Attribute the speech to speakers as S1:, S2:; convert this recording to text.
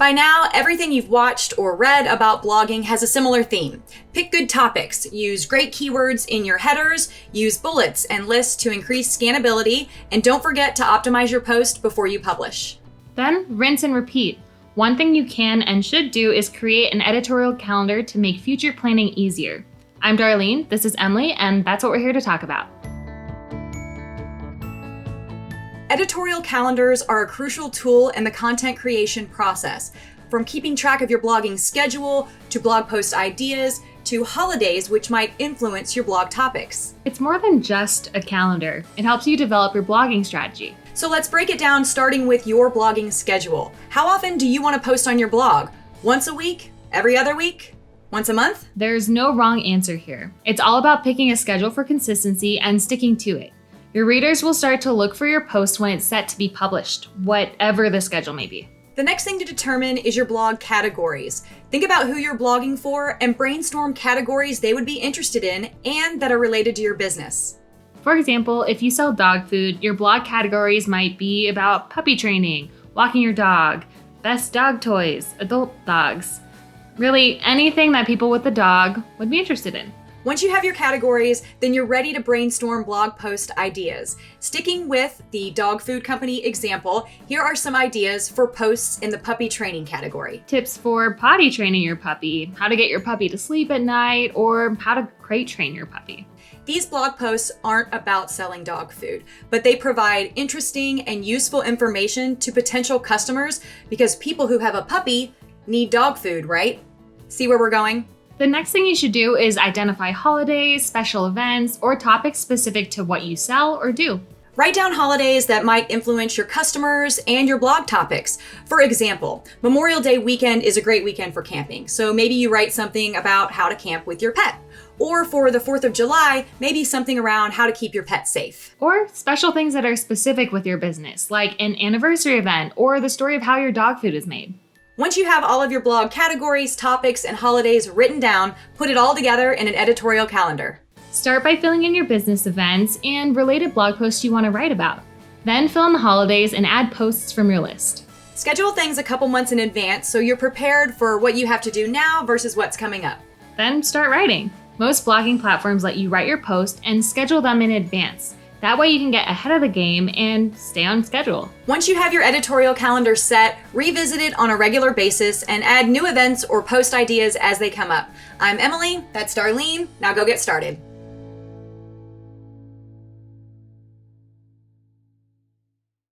S1: By now, everything you've watched or read about blogging has a similar theme. Pick good topics, use great keywords in your headers, use bullets and lists to increase scannability, and don't forget to optimize your post before you publish.
S2: Then rinse and repeat. One thing you can and should do is create an editorial calendar to make future planning easier. I'm Darlene, this is Emily, and that's what we're here to talk about.
S1: Editorial calendars are a crucial tool in the content creation process, from keeping track of your blogging schedule, to blog post ideas, to holidays which might influence your blog topics.
S2: It's more than just a calendar. It helps you develop your blogging strategy.
S1: So let's break it down, starting with your blogging schedule. How often do you want to post on your blog? Once a week? Every other week? Once a month?
S2: There's no wrong answer here. It's all about picking a schedule for consistency and sticking to it. Your readers will start to look for your post when it's set to be published, whatever the schedule may be.
S1: The next thing to determine is your blog categories. Think about who you're blogging for and brainstorm categories they would be interested in and that are related to your business.
S2: For example, if you sell dog food, your blog categories might be about puppy training, walking your dog, best dog toys, adult dogs. Really, anything that people with a dog would be interested in.
S1: Once you have your categories, then you're ready to brainstorm blog post ideas. Sticking with the dog food company example, here are some ideas for posts in the puppy training category.
S2: Tips for potty training your puppy, how to get your puppy to sleep at night, or how to crate train your puppy.
S1: These blog posts aren't about selling dog food, but they provide interesting and useful information to potential customers because people who have a puppy need dog food, right? See where we're going?
S2: The next thing you should do is identify holidays, special events, or topics specific to what you sell or do.
S1: Write down holidays that might influence your customers and your blog topics. For example, Memorial Day weekend is a great weekend for camping, so maybe you write something about how to camp with your pet. Or for the 4th of July, maybe something around how to keep your pet safe.
S2: Or special things that are specific with your business, like an anniversary event or the story of how your dog food is made.
S1: Once you have all of your blog categories, topics, and holidays written down, put it all together in an editorial calendar.
S2: Start by filling in your business events and related blog posts you want to write about. Then fill in the holidays and add posts from your list.
S1: Schedule things a couple months in advance so you're prepared for what you have to do now versus what's coming up.
S2: Then start writing. Most blogging platforms let you write your post and schedule them in advance. That way you can get ahead of the game and stay on schedule.
S1: Once you have your editorial calendar set, revisit it on a regular basis and add new events or post ideas as they come up. I'm Emily, that's Darlene, now go get started.